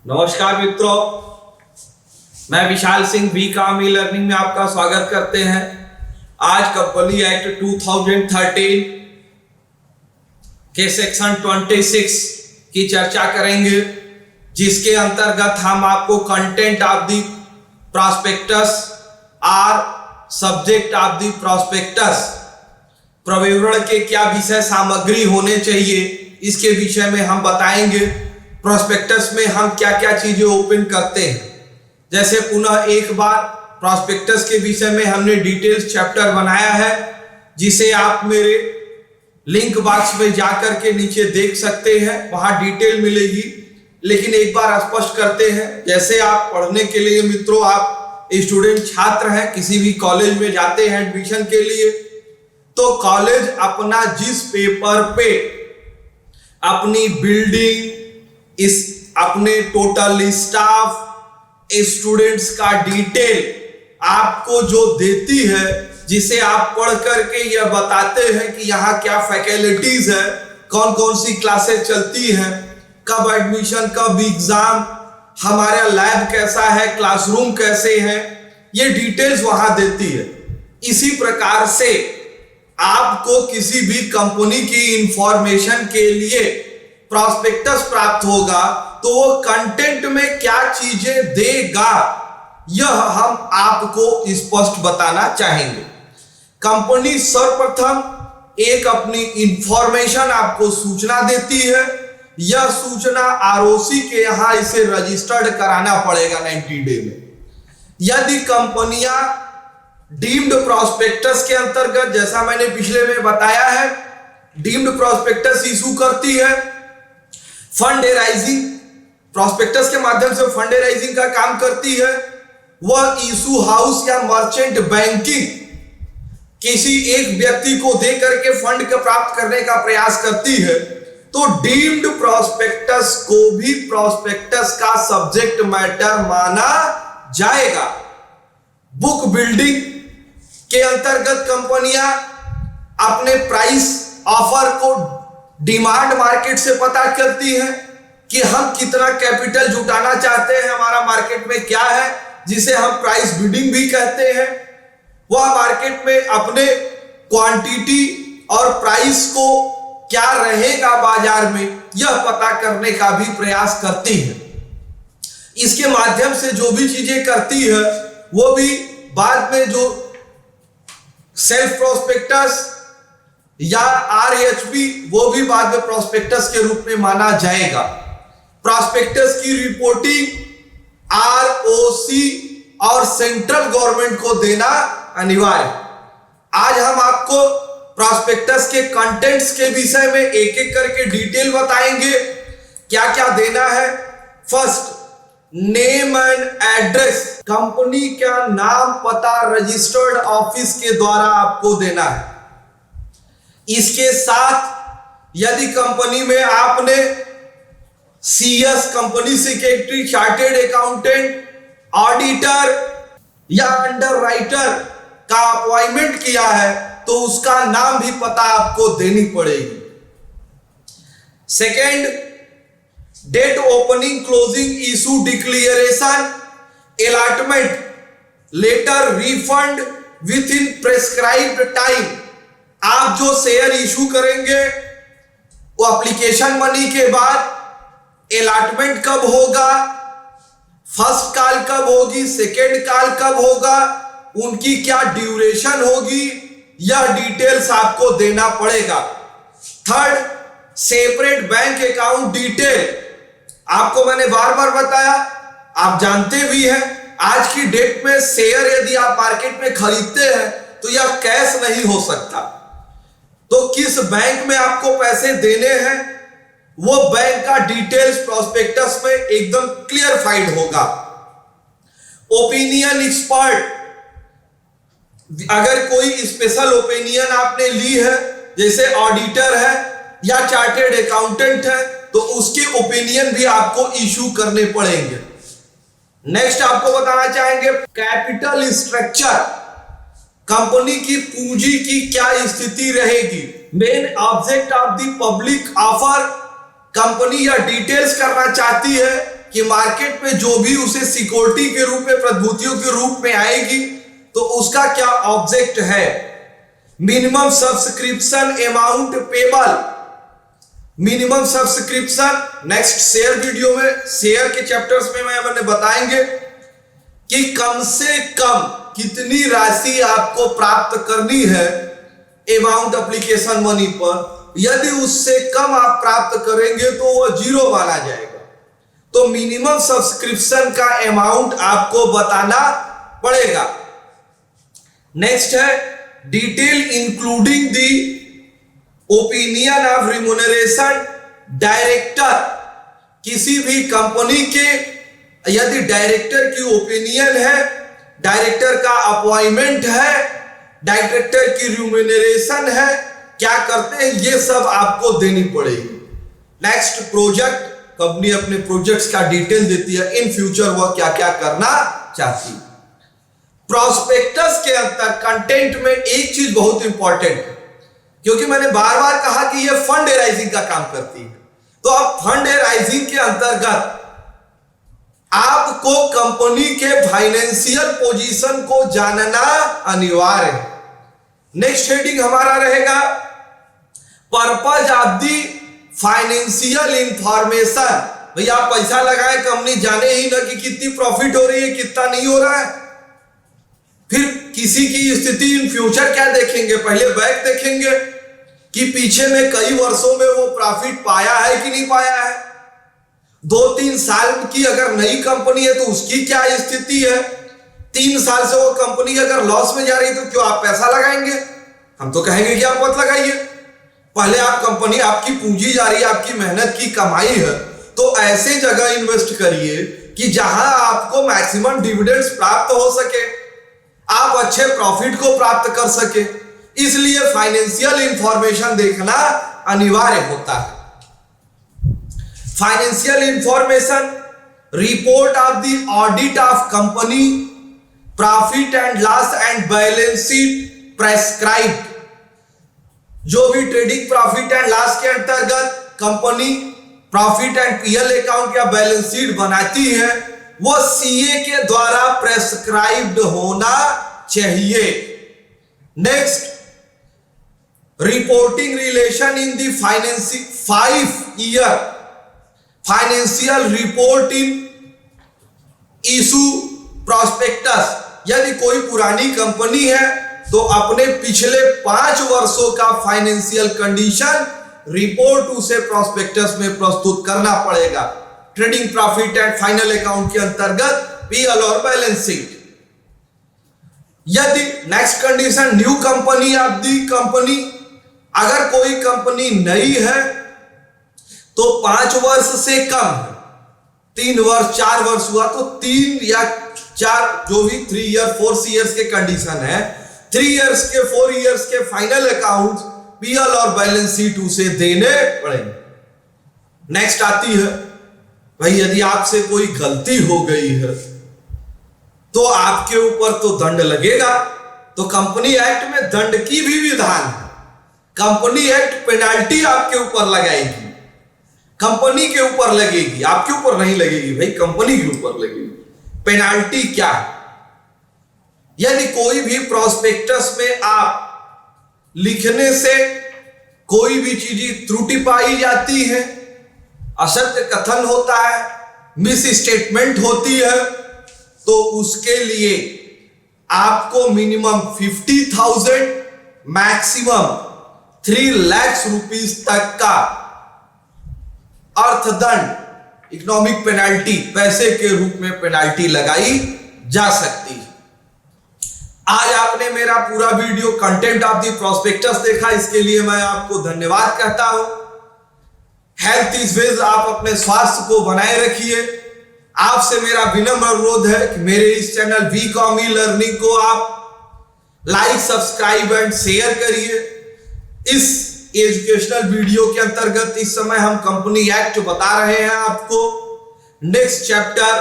नमस्कार मित्रों, मैं विशाल सिंह BCom लर्निंग में आपका स्वागत करते हैं। आज कंपनी एक्ट 2013 के सेक्शन 26 की चर्चा करेंगे, जिसके अंतर्गत हम आपको कंटेंट ऑफ द प्रॉस्पेक्टस और सब्जेक्ट ऑफ द प्रॉस्पेक्टस, प्रविवरण के क्या विषय सामग्री होने चाहिए, इसके विषय में हम बताएंगे। प्रॉस्पेक्टस में हम क्या क्या चीजें ओपन करते हैं। जैसे पुनः एक बार प्रॉस्पेक्टस के विषय में हमने डिटेल्स चैप्टर बनाया है, जिसे आप मेरे लिंक बॉक्स में जाकर के नीचे देख सकते हैं, वहां डिटेल मिलेगी। लेकिन एक बार स्पष्ट करते हैं, जैसे आप पढ़ने के लिए मित्रों, आप स्टूडेंट छात्र हैं, किसी भी कॉलेज में जाते हैं एडमिशन के लिए, तो कॉलेज अपना जिस पेपर पे अपनी बिल्डिंग, अपने टोटल स्टाफ, स्टूडेंट्स का डिटेल आपको जो देती है, जिसे आप पढ़ करके यह बताते हैं कि यहाँ क्या फैकल्टीज है, कौन कौन सी क्लासेस चलती हैं, कब एडमिशन, कब एग्जाम, हमारा लैब कैसा है, क्लासरूम कैसे है, ये डिटेल्स वहां देती है। इसी प्रकार से आपको किसी भी कंपनी की इंफॉर्मेशन के लिए प्रॉस्पेक्टस प्राप्त होगा, तो वो कंटेंट में क्या चीजें देगा, यह हम आपको स्पष्ट बताना चाहेंगे। कंपनी सर्वप्रथम एक अपनी इंफॉर्मेशन आपको सूचना देती है। यह सूचना ROC के यहां इसे रजिस्टर्ड कराना पड़ेगा 90 डे में। यदि कंपनियां डीम्ड प्रॉस्पेक्टस के अंतर्गत, जैसा मैंने पिछले में बताया है, डीम्ड प्रॉस्पेक्टस इशू करती है, फंड राइजिंग प्रॉस्पेक्टस के माध्यम से फंड राइजिंग का काम करती है, वह इशू हाउस या मर्चेंट बैंकिंग किसी एक व्यक्ति को दे करके फंड का प्राप्त करने का प्रयास करती है, तो डीम्ड प्रॉस्पेक्टस को भी प्रॉस्पेक्टस का सब्जेक्ट मैटर माना जाएगा। बुक बिल्डिंग के अंतर्गत कंपनियां अपने प्राइस ऑफर को डिमांड मार्केट से पता करती हैं कि हम कितना कैपिटल जुटाना चाहते हैं, हमारा मार्केट में क्या है, जिसे हम प्राइस बिडिंग भी कहते हैं। वह मार्केट में अपने क्वांटिटी और प्राइस को क्या रहेगा बाजार में, यह पता करने का भी प्रयास करती है। इसके माध्यम से जो भी चीजें करती है, वो भी बाद में जो सेल्फ प्रोस्पेक्टस या RHP, वो भी बाद में प्रॉस्पेक्टस के रूप में माना जाएगा। प्रॉस्पेक्टस की रिपोर्टिंग ROC और सेंट्रल गवर्नमेंट को देना अनिवार्य। आज हम आपको प्रॉस्पेक्टस के कंटेंट्स के विषय में एक एक करके डिटेल बताएंगे, क्या क्या देना है। First, name and address, company का नाम, पता रजिस्टर्ड ऑफिस के द्वारा आपको देना है। इसके साथ यदि कंपनी में आपने CS, company secretary, chartered accountant, auditor या अंडरराइटर का अपॉइंटमेंट किया है, तो उसका नाम भी पता आपको देनी पड़ेगी। Second, date opening, closing, issue, declaration, allotment letter, refund within prescribed time. आप जो शेयर इशू करेंगे, वो एप्लीकेशन मनी के बाद अलॉटमेंट कब होगा, फर्स्ट कॉल कब होगी, सेकेंड कॉल कब होगा, उनकी क्या ड्यूरेशन होगी, यह डिटेल्स आपको देना पड़ेगा। Third, separate bank account detail, आपको मैंने बार बार बताया, आप जानते भी हैं, आज की डेट में शेयर यदि आप मार्केट में खरीदते हैं तो यह कैश नहीं हो सकता। तो किस बैंक में आपको पैसे देने हैं, वो बैंक का डिटेल्स प्रॉस्पेक्टस में एकदम क्लियरफाइड होगा। ओपिनियन एक्सपर्ट, अगर कोई स्पेशल ओपिनियन आपने ली है, जैसे ऑडिटर है या चार्टेड अकाउंटेंट है, तो उसके ओपिनियन भी आपको इशू करने पड़ेंगे। नेक्स्ट आपको बताना चाहेंगे कैपिटल स्ट्रक्चर, कंपनी की पूंजी की क्या स्थिति रहेगी। Main object of the public offer, company यह डिटेल्स करना चाहती है कि मार्केट में जो भी उसे सिक्योरिटी के रूप में, प्रतिभूतियों के रूप में आएगी, तो उसका क्या ऑब्जेक्ट है, minimum subscription amount payable, minimum subscription. Next share video में, शेयर के चैप्टर्स में मैंने बताएंगे कि कम से कम कितनी राशि आपको प्राप्त करनी है अमाउंट एप्लीकेशन मनी पर। यदि उससे कम आप प्राप्त करेंगे तो वह जीरो माना जाएगा। तो मिनिमम सब्सक्रिप्शन का अमाउंट आपको बताना पड़ेगा। नेक्स्ट है detail including the opinion of remuneration director. किसी भी कंपनी के यदि डायरेक्टर की ओपिनियन है, डायरेक्टर का अपॉइंटमेंट है, डायरेक्टर की रिम्यूनरेशन है, क्या करते हैं, ये सब आपको देनी पड़ेगी। नेक्स्ट प्रोजेक्ट, कंपनी अपने प्रोजेक्ट्स का डिटेल देती है, इन फ्यूचर वह क्या क्या करना चाहती है। प्रोस्पेक्टस के अंदर कंटेंट में एक चीज बहुत इंपॉर्टेंट है, क्योंकि मैंने बार बार कहा कि यह फंड राइजिंग का काम करती है। तो अब फंड राइजिंग के अंतर्गत आपको कंपनी के फाइनेंशियल पोजीशन को जानना अनिवार्य है। नेक्स्ट हेडिंग हमारा रहेगा purpose of the financial information. भैया आप पैसा लगाए, कंपनी जाने ही ना कि कितनी प्रॉफिट हो रही है, कितना नहीं हो रहा है। फिर किसी की स्थिति इन फ्यूचर क्या देखेंगे, पहले बैक देखेंगे कि पीछे में कई वर्षों में वो प्रॉफिट पाया है कि नहीं पाया है। 2-3 साल की अगर नई कंपनी है तो उसकी क्या स्थिति है। 3 साल से वो कंपनी अगर लॉस में जा रही है तो क्यों आप पैसा लगाएंगे। हम तो कहेंगे कि आप मत लगाइए। पहले आप कंपनी, आपकी पूंजी जा रही है, आपकी मेहनत की कमाई है, तो ऐसे जगह इन्वेस्ट करिए कि जहां आपको मैक्सिमम डिविडेंड्स प्राप्त हो सके, आप अच्छे प्रॉफिट को प्राप्त कर सके। इसलिए फाइनेंशियल इंफॉर्मेशन देखना अनिवार्य होता है। Financial information, report of the audit of company, profit and loss and balance sheet prescribe. जो भी ट्रेडिंग प्रॉफिट एंड लॉस के अंतर्गत company profit and PL account या बैलेंस शीट बनाती है, वो सीए के द्वारा प्रेस्क्राइब्ड होना चाहिए। Next, reporting relation in the 5 year financial report in issue prospectus. यदि कोई पुरानी कंपनी है तो अपने पिछले 5 वर्षों का फाइनेंशियल कंडीशन रिपोर्ट उसे प्रोस्पेक्टस में प्रस्तुत करना पड़ेगा। Trading profit and final account के अंतर्गत पीएल और बैलेंस शीट। यदि next condition, new company of the company, अगर कोई कंपनी नई है तो 5 वर्ष से कम है, 3 वर्ष 4 वर्ष हुआ तो 3 या 4 जो भी 3 ईयर 4 ईयर्स के कंडीशन है, 3 ईयर्स के 4 ईयर्स के फाइनल अकाउंट पीएल और बैलेंस शीट उसे देने पड़ेंगे। नेक्स्ट आती है भाई, यदि आपसे कोई गलती हो गई है तो आपके ऊपर तो दंड लगेगा। तो कंपनी एक्ट में दंड की भी विधान है। कंपनी एक्ट पेनाल्टी आपके ऊपर लगाएगी, कंपनी के ऊपर लगेगी, आपके ऊपर नहीं लगेगी भाई, कंपनी के ऊपर लगेगी। पेनाल्टी क्या है? यदि कोई भी प्रोस्पेक्टस में आप लिखने से कोई भी चीज त्रुटि पाई जाती है, असत्य कथन होता है, मिस स्टेटमेंट होती है, तो उसके लिए आपको मिनिमम 50,000 मैक्सिमम 3 लाख रुपीस तक का अर्थदंड, इकोनॉमिक पेनाल्टी, पैसे के रूप में पेनाल्टी लगाई जा सकती है। आज आपने मेरा पूरा video content of the prospectus देखा, इसके लिए मैं आपको धन्यवाद कहता हूं। हेल्थ इज वेल्थ, आप अपने स्वास्थ्य को बनाए रखिए। आपसे मेरा विनम्र अनुरोध है कि मेरे इस चैनल वीकॉम ई लर्निंग को आप लाइक, सब्सक्राइब एंड शेयर करिए। इस एजुकेशनल वीडियो के अंतर्गत इस समय हम कंपनी एक्ट बता रहे हैं आपको। नेक्स्ट चैप्टर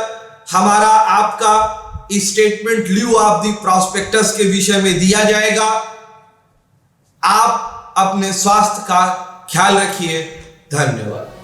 हमारा आपका statement due of the prospectus के विषय में दिया जाएगा। आप अपने स्वास्थ्य का ख्याल रखिए। धन्यवाद।